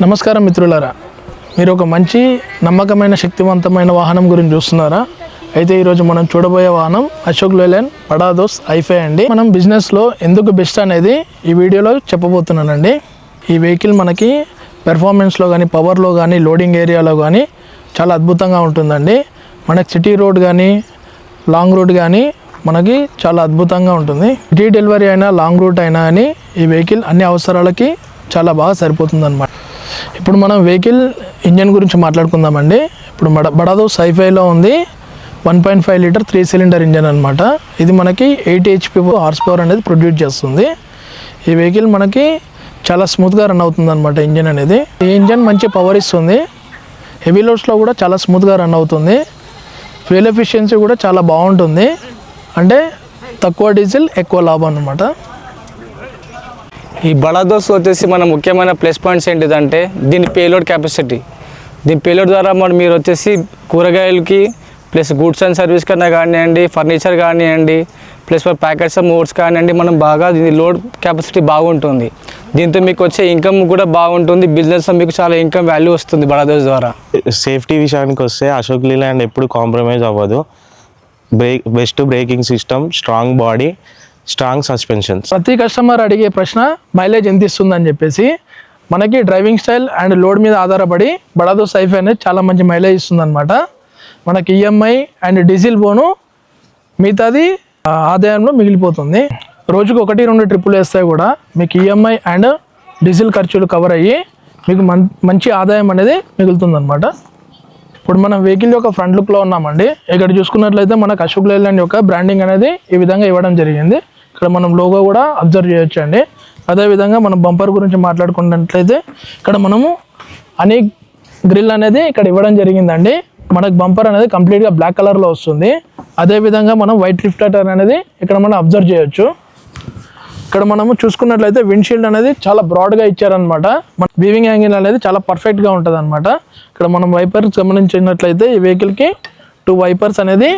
నమస్కారం మిత్రులారా, మీరు ఒక మంచి నమ్మకమైన శక్తివంతమైన వాహనం గురించి చూస్తున్నారా? అయితే ఈరోజు మనం చూడబోయే వాహనం అశోక్ లేలాండ్ బడా దోస్త్ i5 అండి. మనం బిజినెస్లో ఎందుకు బెస్ట్ అనేది ఈ వీడియోలో చెప్పబోతున్నానండి. ఈ వెహికల్ మనకి పెర్ఫార్మెన్స్లో కానీ, పవర్లో కానీ, లోడింగ్ ఏరియాలో కానీ చాలా అద్భుతంగా ఉంటుందండి. మనకి సిటీ రోడ్ కానీ, లాంగ్ రూట్ కానీ మనకి చాలా అద్భుతంగా ఉంటుంది. సిటీ డెలివరీ అయినా, లాంగ్ రూట్ అయినా కానీ ఈ వెహికల్ అన్ని అవసరాలకి చాలా బాగా సరిపోతుంది అన్నమాట. ఇప్పుడు మనం వెహికల్ ఇంజన్ గురించి మాట్లాడుకుందామండి. ఇప్పుడు బడా దోస్త్ i5లో ఉంది 1.5 లీటర్ 3 సిలిండర్ ఇంజన్ అనమాట. ఇది మనకి 80 HP హార్స్ పవర్ అనేది ప్రొడ్యూస్ చేస్తుంది. ఈ వెహికల్ మనకి చాలా స్మూత్గా రన్ అవుతుంది అనమాట ఇంజన్ అనేది. ఈ ఇంజన్ మంచి పవర్ ఇస్తుంది. హెవీ లోడ్స్లో కూడా చాలా స్మూత్గా రన్ అవుతుంది. ఫ్యూయల్ ఎఫిషియన్సీ కూడా చాలా బాగుంటుంది. అంటే తక్కువ డీజిల్ ఎక్కువ లాభం అనమాట. ఈ బడా దోస్త్ వచ్చేసి మన ముఖ్యమైన ప్లస్ పాయింట్స్ ఏంటిదంటే దీని పేలోడ్ కెపాసిటీ. దీని పేలోడ్ ద్వారా మీరు వచ్చేసి కూరగాయలకి ప్లస్ గూడ్స్ అండ్ సర్వీస్ కన్నా కానివ్వండి, ఫర్నిచర్ కానివ్వండి, ప్లస్ ప్యాకెట్స్ మోడ్స్ కానివ్వండి, మనం బాగా దీని లోడ్ కెపాసిటీ బాగుంటుంది. దీంతో మీకు వచ్చే ఇన్కమ్ కూడా బాగుంటుంది. బిజినెస్లో మీకు చాలా ఇన్కమ్ వాల్యూ వస్తుంది బడా దోస్త్ ద్వారా. సేఫ్టీ విషయానికి వస్తే అశోక్ లేలాండ్ ఎప్పుడు కాంప్రమైజ్ అవ్వదు. Best braking system, strong body, strong suspensions. ప్రతి కస్టమర్ అడిగే ప్రశ్న మైలేజ్ ఎంత ఇస్తుందని చెప్పేసి. మనకి డ్రైవింగ్ స్టైల్ అండ్ లోడ్ మీద ఆధారపడి బడా దోస్త్ i5 అనేది చాలా మంచి మైలేజ్ ఇస్తుంది అనమాట. మనకి ఈఎంఐ అండ్ డీజిల్ బోను మిగతాది ఆదాయంలో మిగిలిపోతుంది. రోజుకు 1-2 ట్రిప్పులు వేస్తే కూడా మీకు ఈఎంఐ అండ్ డీజిల్ ఖర్చులు కవర్ అయ్యి మీకు మంచి ఆదాయం అనేది మిగులుతుంది అనమాట. ఇప్పుడు మనం వెహికల్ యొక్క ఫ్రంట్ లుక్లో ఉన్నామండి. ఇక్కడ చూసుకున్నట్లయితే మనకు అశోక్ లేలాండ్ యొక్క బ్రాండింగ్ అనేది ఈ విధంగా ఇవ్వడం జరిగింది. ఇక్కడ మనం లోగో కూడా అబ్జర్వ్ చేయొచ్చు అండి. అదేవిధంగా మనం బంపర్ గురించి మాట్లాడుకున్నట్లయితే ఇక్కడ మనము హనీ గ్రిల్ అనేది ఇక్కడ ఇవ్వడం జరిగిందండి. మనకు బంపర్ అనేది కంప్లీట్గా బ్లాక్ కలర్లో వస్తుంది. అదేవిధంగా మనం వైట్ రిఫ్లెక్టర్ అనేది ఇక్కడ మనం అబ్జర్వ్ చేయొచ్చు. ఇక్కడ మనము చూసుకున్నట్లయితే విండ్షీల్డ్ అనేది చాలా బ్రాడ్గా ఇచ్చారనమాట. మన వీవింగ్ యాంగిల్ అనేది చాలా పర్ఫెక్ట్గా ఉంటుంది అనమాట. ఇక్కడ మనం వైపర్స్ గమనించినట్లయితే ఈ వెహికల్కి 2 వైపర్స్ అనేది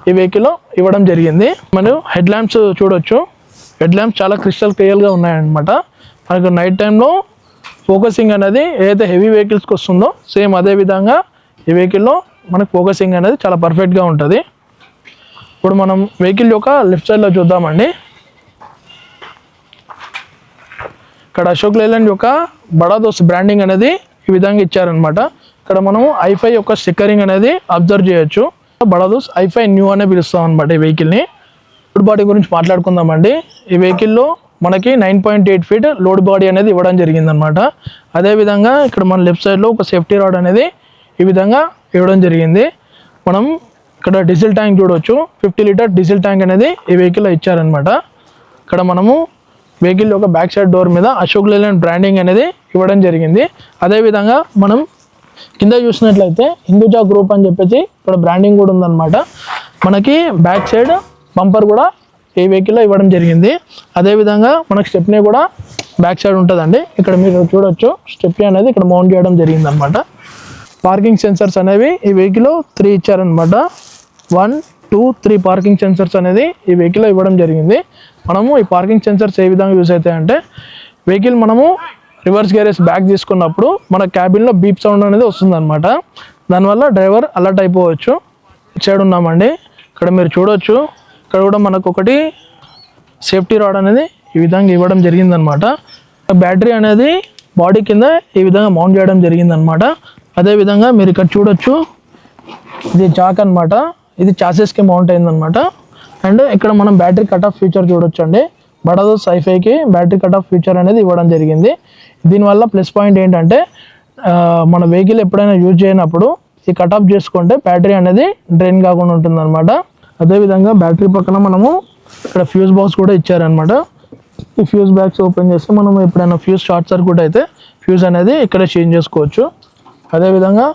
ఈ వెహికల్లో ఇవ్వడం జరిగింది. మనం హెడ్ ల్యాంప్స్ చూడొచ్చు. హెడ్ ల్యాంప్స్ చాలా క్రిస్టల్ క్లియర్గా ఉన్నాయన్నమాట. మనకు నైట్ టైంలో ఫోకసింగ్ అనేది ఏదైతే హెవీ వెహికల్స్కి వస్తుందో సేమ్ అదే విధంగా ఈ వెహికల్లో మనకు ఫోకసింగ్ అనేది చాలా పర్ఫెక్ట్గా ఉంటుంది. ఇప్పుడు మనం వెహికల్ యొక్క లెఫ్ట్ సైడ్లో చూద్దామండి. ఇక్కడ అశోక్ లేలాండ్ యొక్క బడా దోస్త్ బ్రాండింగ్ అనేది ఈ విధంగా ఇచ్చారనమాట. ఇక్కడ మనం i5 యొక్క స్టిక్కరింగ్ అనేది అబ్జర్వ్ చేయొచ్చు. బడా దోస్త్ i5 న్యూ అనే పిలుస్తాం అనమాట ఈ వెహికల్ని. లోడ్ బాడీ గురించి మాట్లాడుకుందామండి. ఈ వెహికల్లో మనకి 9.8 ఫీట్ లోడ్ బాడీ అనేది ఇవ్వడం జరిగిందనమాట. అదేవిధంగా ఇక్కడ మన లెఫ్ట్ సైడ్లో ఒక సేఫ్టీ రాడ్ అనేది ఈ విధంగా ఇవ్వడం జరిగింది. మనం ఇక్కడ డీజిల్ ట్యాంక్ చూడవచ్చు. 50 లీటర్ డీజిల్ ట్యాంక్ అనేది ఈ వెహికల్లో ఇచ్చారనమాట. ఇక్కడ మనము వెహికల్ యొక్క బ్యాక్ సైడ్ డోర్ మీద అశోక్ లేలాండ్ బ్రాండింగ్ అనేది ఇవ్వడం జరిగింది. అదేవిధంగా మనం కింద చూసినట్లయితే హిందూజా గ్రూప్ అని చెప్పేసి ఇక్కడ బ్రాండింగ్ కూడా ఉందన్నమాట. మనకి బ్యాక్ సైడ్ బంపర్ కూడా ఈ వెహికల్లో ఇవ్వడం జరిగింది. అదేవిధంగా మనకి స్టెప్నీ కూడా బ్యాక్ సైడ్ ఉంటుందండి. ఇక్కడ మీరు చూడొచ్చు స్టెప్నీ అనేది ఇక్కడ మౌంట్ చేయడం జరిగింది అనమాట. పార్కింగ్ సెన్సర్స్ అనేవి ఈ వెహికల్లో 3 ఇచ్చారనమాట. 1, 2, 3 పార్కింగ్ సెన్సర్స్ అనేది ఈ వెహికల్లో ఇవ్వడం జరిగింది. మనము ఈ పార్కింగ్ సెన్సర్స్ ఏ విధంగా యూజ్ అవుతాయంటే వెహికల్ మనము రివర్స్ గేరేజ్ బ్యాక్ తీసుకున్నప్పుడు మన క్యాబిన్లో బీప్ సౌండ్ అనేది వస్తుంది అనమాట. దానివల్ల డ్రైవర్ అలర్ట్ అయిపోవచ్చు. సైడ్ ఉన్నామండి. ఇక్కడ మీరు చూడొచ్చు. ఇక్కడ కూడా మనకు ఒకటి సేఫ్టీ రాడ్ అనేది ఈ విధంగా ఇవ్వడం జరిగిందనమాట. బ్యాటరీ అనేది బాడీ కింద ఈ విధంగా మౌంట్ చేయడం జరిగిందనమాట. అదేవిధంగా మీరు ఇక్కడ చూడొచ్చు. ఇది జాక్ అనమాట. ఇది చాసెస్కి మౌంట్ అయిందనమాట. అండ్ ఇక్కడ మనం బ్యాటరీ కట్ ఆఫ్ ఫీచర్ చూడొచ్చు అండి. బడా దోస్త్ i5కి బ్యాటరీ కట్ ఆఫ్ ఫీచర్ అనేది ఇవ్వడం జరిగింది. దీనివల్ల ప్లస్ పాయింట్ ఏంటంటే మన వెహికల్ ఎప్పుడైనా యూజ్ చేయనప్పుడు ఈ కట్ ఆఫ్ చేసుకుంటే బ్యాటరీ అనేది డ్రైన్ కాకుండా ఉంటుంది అనమాట. అదేవిధంగా బ్యాటరీ పక్కన మనము ఇక్కడ ఫ్యూజ్ బాక్స్ కూడా ఇచ్చారనమాట. ఈ ఫ్యూజ్ బ్యాగ్స్ ఓపెన్ చేస్తే మనం ఎప్పుడైనా ఫ్యూజ్ షార్ట్ సర్క్యూట్ అయితే ఫ్యూజ్ అనేది ఇక్కడ చేంజ్ చేసుకోవచ్చు. అదేవిధంగా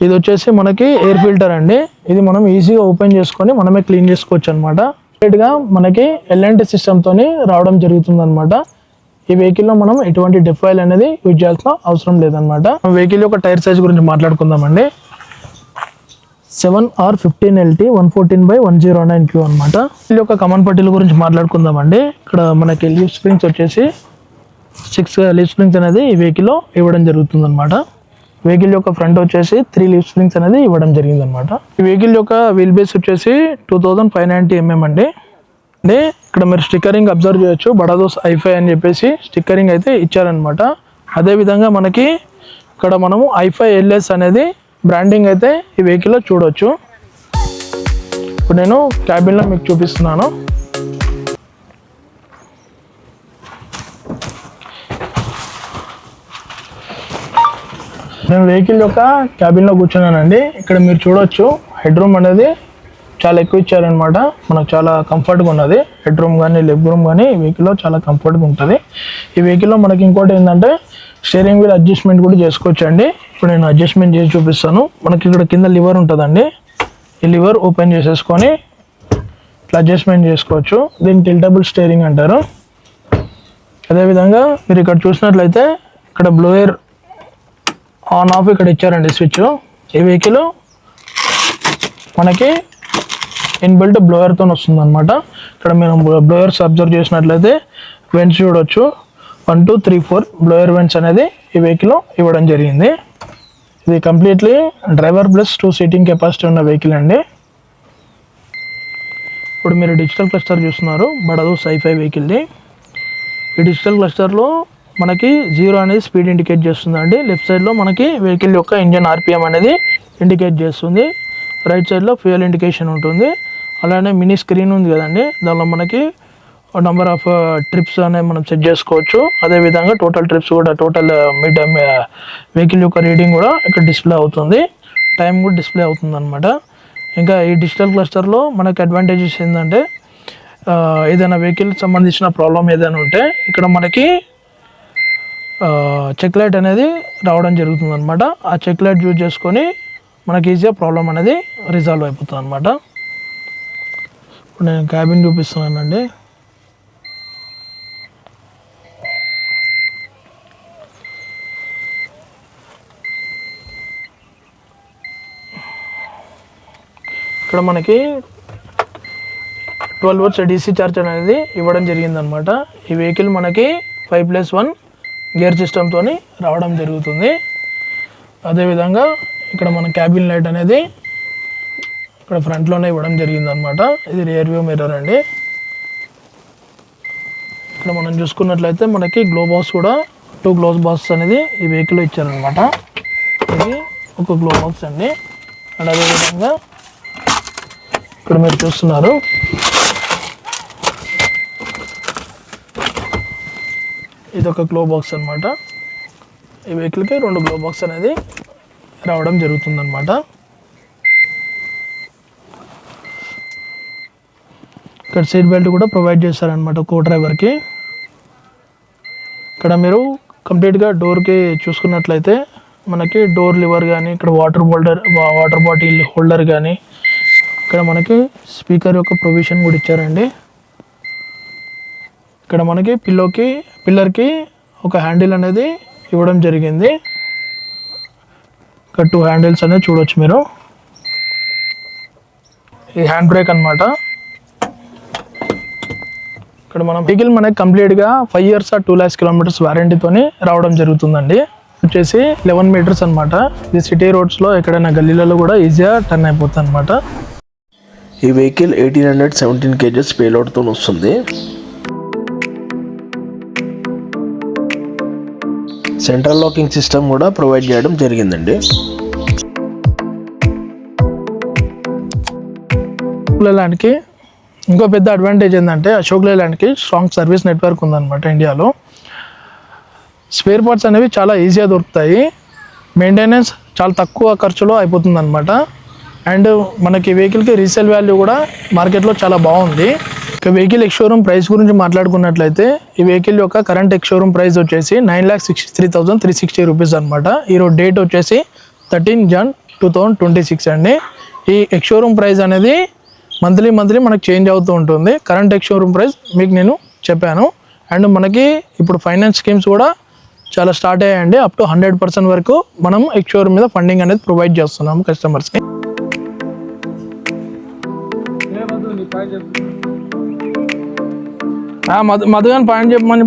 ఇది వచ్చేసి మనకి ఎయిర్ ఫిల్టర్ అండి. ఇది మనం ఈజీగా ఓపెన్ చేసుకొని మనమే క్లీన్ చేసుకోవచ్చు అనమాట. స్ట్రైట్గా మనకి L&T సిస్టమ్తో రావడం జరుగుతుంది అనమాట. ఈ వెహికల్లో మనం ఎటువంటి డిఫాయిల్ అనేది యూజ్ చేయాల్సిన అవసరం లేదనమాట. వెహికల్ యొక్క టైర్ సైజ్ గురించి మాట్లాడుకుందామండి. 7R15LT 114/109Q అనమాట. వీళ్ళ యొక్క కమన్ పట్టీల గురించి మాట్లాడుకుందామండి. ఇక్కడ మనకి లీఫ్ స్ప్రింగ్స్ వచ్చేసి 6 లీఫ్ స్ప్రింగ్స్ అనేది ఈ వెహికల్లో ఇవ్వడం జరుగుతుంది అనమాట. వెహికల్ యొక్క ఫ్రంట్ వచ్చేసి 3 లీఫ్ స్ప్రింగ్స్ అనేది ఇవ్వడం జరిగింది అనమాట. ఈ వెహికల్ యొక్క వీల్ బేస్ వచ్చేసి 2590 mm అండి. అంటే ఇక్కడ మీరు స్టిక్కరింగ్ అబ్జర్వ్ చేయొచ్చు, బడాదోస్ i5 అని చెప్పేసి స్టిక్కరింగ్ అయితే ఇచ్చారనమాట. అదేవిధంగా మనకి ఇక్కడ మనము i5 LS అనేది బ్రాండింగ్ అయితే ఈ వెహికల్లో చూడవచ్చు. ఇప్పుడు నేను క్యాబిన్లో మీకు చూపిస్తున్నాను. నేను వెహికల్ యొక్క క్యాబిన్లో కూర్చున్నానండి. ఇక్కడ మీరు చూడొచ్చు హెడ్ రూమ్ అనేది చాలా ఎక్కువ ఇచ్చారనమాట. మనకు చాలా కంఫర్ట్గా ఉన్నది. హెడ్ రూమ్ కానీ లెగ్ రూమ్ కానీ ఈ వెహికల్లో చాలా కంఫర్ట్గా ఉంటుంది. ఈ వెహికల్లో మనకి ఇంకోటి ఏంటంటే స్టీరింగ్ వీల్ అడ్జస్ట్మెంట్ కూడా చేసుకోవచ్చు అండి. ఇప్పుడు నేను అడ్జస్ట్మెంట్ చేసి చూపిస్తాను. మనకి ఇక్కడ కింద లివర్ ఉంటుందండి. ఈ లివర్ ఓపెన్ చేసేసుకొని ఇట్లా అడ్జస్ట్మెంట్ చేసుకోవచ్చు. దీన్ని టిల్టబుల్ స్టీరింగ్ అంటారు. అదేవిధంగా మీరు ఇక్కడ చూసినట్లయితే ఇక్కడ బ్లోయర్ ఆన్ ఆఫ్ ఇక్కడ ఇచ్చారండి స్విచ్. ఈ వెహికల్ మనకి ఇన్బిల్ట్ బ్లోయర్తో వస్తుంది అనమాట. ఇక్కడ మేము బ్లోయర్స్ అబ్జర్వ్ చేసినట్లయితే వెంట్స్ చూడవచ్చు. 1 2 3 4 బ్లోయర్ వెంట్స్ అనేది ఈ వెహికల్ ఇవ్వడం జరిగింది. ఇది completely driver plus 2 seating capacity ఉన్న వెహికల్ అండి. ఇప్పుడు మీరు డిజిటల్ క్లస్టర్ చూస్తున్నారు బడాదోస్ i5 వెహికల్ది. ఈ డిజిటల్ క్లస్టర్లో మనకి 0 అనేది స్పీడ్ ఇండికేట్ చేస్తుందండి. లెఫ్ట్ సైడ్లో మనకి వెహికల్ యొక్క ఇంజన్ RPM అనేది ఇండికేట్ చేస్తుంది. రైట్ సైడ్లో ఫ్యూయల్ ఇండికేషన్ ఉంటుంది. అలానే మినీ స్క్రీన్ ఉంది కదండి, దానిలో మనకి నెంబర్ ఆఫ్ ట్రిప్స్ అనేవి మనం సెట్ చేసుకోవచ్చు. అదేవిధంగా టోటల్ ట్రిప్స్ కూడా టోటల్ వెహికల్ యొక్క రీడింగ్ కూడా ఇక్కడ డిస్ప్లే అవుతుంది. టైం కూడా డిస్ప్లే అవుతుంది అనమాట. ఇంకా ఈ డిజిటల్ క్లస్టర్లో మనకి అడ్వాంటేజెస్ ఏంటంటే ఏదైనా వెహికల్ సంబంధించిన ప్రాబ్లం ఏదైనా ఉంటే ఇక్కడ మనకి చెక్ లైట్ అనేది రావడం జరుగుతుంది అనమాట. ఆ చెక్ లైట్ యూజ్ చేసుకొని మనకి ఈజీగా ప్రాబ్లం అనేది రిజాల్వ్ అయిపోతుంది అనమాట. ఇప్పుడు నేను క్యాబిన్ చూపిస్తున్నానండి. ఇక్కడ మనకి 12 volts DC ఛార్జ్ అనేది ఇవ్వడం జరిగిందనమాట. ఈ వెహికల్ మనకి 5+1 గేర్ సిస్టమ్తో రావడం జరుగుతుంది. అదేవిధంగా ఇక్కడ మన క్యాబిన్ లైట్ అనేది ఇక్కడ ఫ్రంట్లోనే ఇవ్వడం జరిగిందనమాట. ఇది రియర్ వ్యూ మిర్రర్ అండి. ఇక్కడ మనం చూసుకున్నట్లయితే మనకి గ్లో బాక్స్ కూడా 2 గ్లోస్ బాక్స్ అనేది ఈ వెహికల్లో ఇచ్చారనమాట. ఇది ఒక గ్లో బాక్స్ అండి. అండ్ అదేవిధంగా ఇక్కడ మీరు చూస్తున్నారు ఇది ఒక గ్లో బాక్స్ అనమాట. ఈ వెహికల్కి 2 గ్లో బాక్స్ అనేది రావడం జరుగుతుందన్నమాట. ఇక్కడ సీట్ బెల్ట్ కూడా ప్రొవైడ్ చేస్తారనమాట కో డ్రైవర్కి. ఇక్కడ మీరు కంప్లీట్గా డోర్కి చూసుకున్నట్లయితే మనకి డోర్ లివర్ కానీ ఇక్కడ వాటర్ బాటిల్ హోల్డర్ కానీ ఇక్కడ మనకి స్పీకర్ యొక్క ప్రొవిజన్ కూడా ఇచ్చారండి. ఇక్కడ మనకి పిల్లర్కి ఒక హ్యాండిల్ అనేది ఇవ్వడం జరిగింది. ఇక్కడ 2 హ్యాండిల్స్ అనేది చూడవచ్చు మీరు. ఈ హ్యాండ్ బ్రేక్ అనమాట. ఇక్కడ మనం వెహికల్ మనకి కంప్లీట్గా 5 years 2 lakhs kilometers వారంటీతోని రావడం జరుగుతుందండి. వచ్చేసి 11 meters అనమాట. ఇది సిటీ రోడ్స్లో ఎక్కడైనా గల్లీలలో కూడా ఈజీగా టర్న్ అయిపోతుంది అనమాట. ఈ వెహికల్ 1817 kgs పేలోడ్తో వస్తుంది. సెంట్రల్ లాకింగ్ సిస్టమ్ కూడా ప్రొవైడ్ చేయడం జరిగిందండి. లేలాండ్కి ఇంకో పెద్ద అడ్వాంటేజ్ ఏంటంటే అశోక్ లేలాండ్కి స్ట్రాంగ్ సర్వీస్ నెట్వర్క్ ఉందన్నమాట. ఇండియాలో స్పేర్ పార్ట్స్ అనేవి చాలా ఈజీగా దొరుకుతాయి. మెయింటెనెన్స్ చాలా తక్కువ ఖర్చులో అయిపోతుంది అనమాట. అండ్ మనకి వెహికల్కి రీసేల్ వాల్యూ కూడా మార్కెట్లో చాలా బాగుంది. ఇక వెహికల్ ఎక్స్షోరూమ్ ప్రైస్ గురించి మాట్లాడుకున్నట్లయితే ఈ వెహికల్ యొక్క కరెంట్ ఎక్స్షోరూమ్ ప్రైస్ వచ్చేసి 9,63,360 రూపీస్ అనమాట. ఈరోజు డేట్ వచ్చేసి 13 Jan 2026 అండి. ఈ ఎక్స్షోరూమ్ ప్రైస్ అనేది మంత్లీ మనకు చేంజ్ అవుతూ ఉంటుంది. కరెంట్ ఎక్స్షోరూమ్ ప్రైస్ మీకు నేను చెప్పాను. అండ్ మనకి ఇప్పుడు ఫైనాన్స్ స్కీమ్స్ కూడా చాలా స్టార్ట్ అయ్యాయండి. అప్ టు 100% వరకు మనం ఎక్స్షోరూమ్ మీద ఫండింగ్ అనేది ప్రొవైడ్ చేస్తున్నాము కస్టమర్స్కి. మధుగాని పాయింట్ చెప్పమని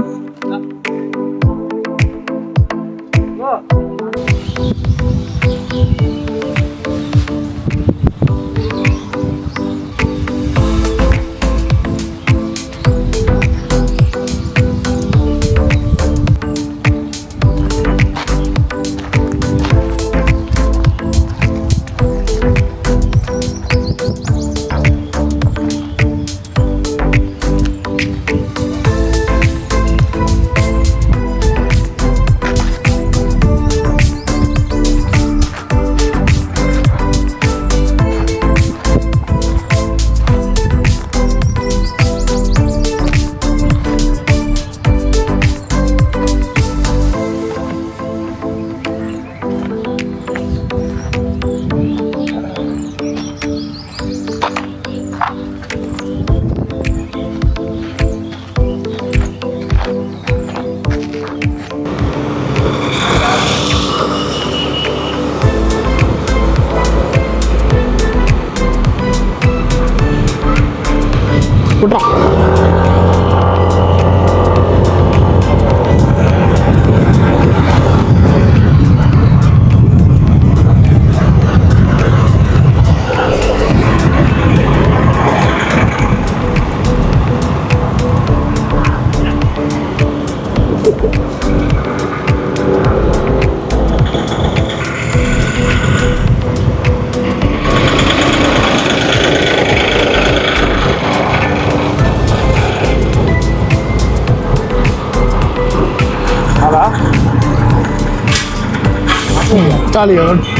చాలు ఇక.